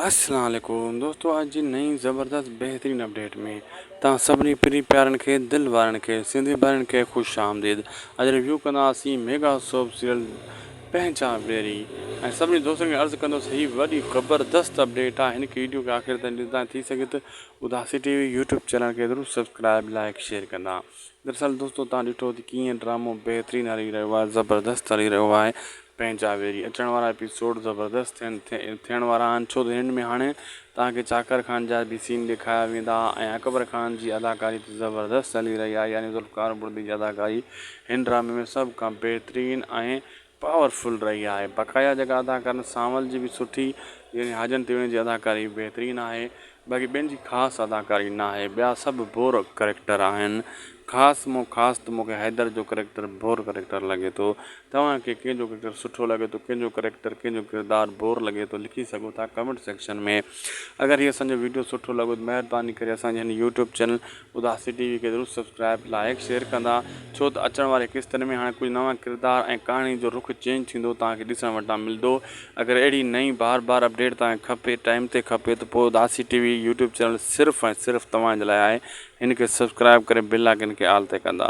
अस्सलाम वालेकुम दोस्तों, आज जी नई ज़बरदस्त बेहतरीन अपडेट में तव्हां सभिनी प्री प्यारनि खे दिलि वारनि खे सिंधी भाउरनि खे ख़ुशि आमदीद। अॼु रिव्यू कंदासीं मेगा सोप सीरियल पंहिंजा बेरी ऐं सभिनी दोस्तनि खे अर्ज़ु कंदुसि हीअ वॾी ज़बरदस्त अपडेट आहे। हिन वीडियो खे आख़िर ताईं ॾिसंदा थी सघे त उदासी टीवी यूट्यूब चैनल खे ज़रूरु सब्सक्राइब लाइक शेयर कंदा। दरअसल दोस्तों, तव्हां ॾिठो त कीअं ड्रामो बेहतरीन हली रहियो आहे, ज़बरदस्त हली रहियो आहे। पंहिंजा वेरी अचण वारा एपिसोड ज़बरदस्त थियण वारा आहिनि, छो त हिन में हाणे तव्हांखे चाकर खान जा बि सीन ॾेखारिया वेंदा ऐं अकबर खान जी अदाकारी त ज़बरदस्त हली रही आहे। यानी ज़ुल्फ़कार बुर्दी जी अदाकारी हिन ड्रामे में सभु खां बहितरीन ऐं पावरफुल रही आहे। बक़ाया जेका अदाकार सांवल जी बि सुठी, यानी हाजन तिवारी जी अदाकारी बेहतरीन आहे। बाक़ी ॿियनि जी ख़ासि अदाकारी न आहे, ॿिया सभु बोर करेक्टर आहिनि। ख़ासि त मूंखे हैदर जो करेक्टर बोर करेक्टर लॻे थो। तव्हांखे कंहिंजो करेक्टर सुठो लॻे थो, कंहिंजो करेक्टर कंहिंजो किरदारु बोर लॻे थो, लिखी सघो था कमेंट सेक्शन में। अगरि हीअ असांजो वीडियो सुठो लॻो त महिरबानी करे असांजे हिन यूट्यूब चैनल उदासी टीवी खे ज़रूरु सब्सक्राइब लाइक शेयर कंदा, छो त अचण वारे किस्तनि में हाणे कुझु नवां किरदार ऐं कहाणी जो रुख़ चेंज थींदो, तव्हांखे ॾिसण वटां मिलंदो। अगरि अहिड़ी नई बार अपडेट तव्हांखे खपे, टाइम ते खपे, त पोइ उदासी टीवी यूट्यूब चैनल सिर्फ़ु ऐं सिर्फ़ु तव्हांजे लाइ आहे। हिन खे सब्सक्राइब करे बेल आइकन खे आल ते कंदा।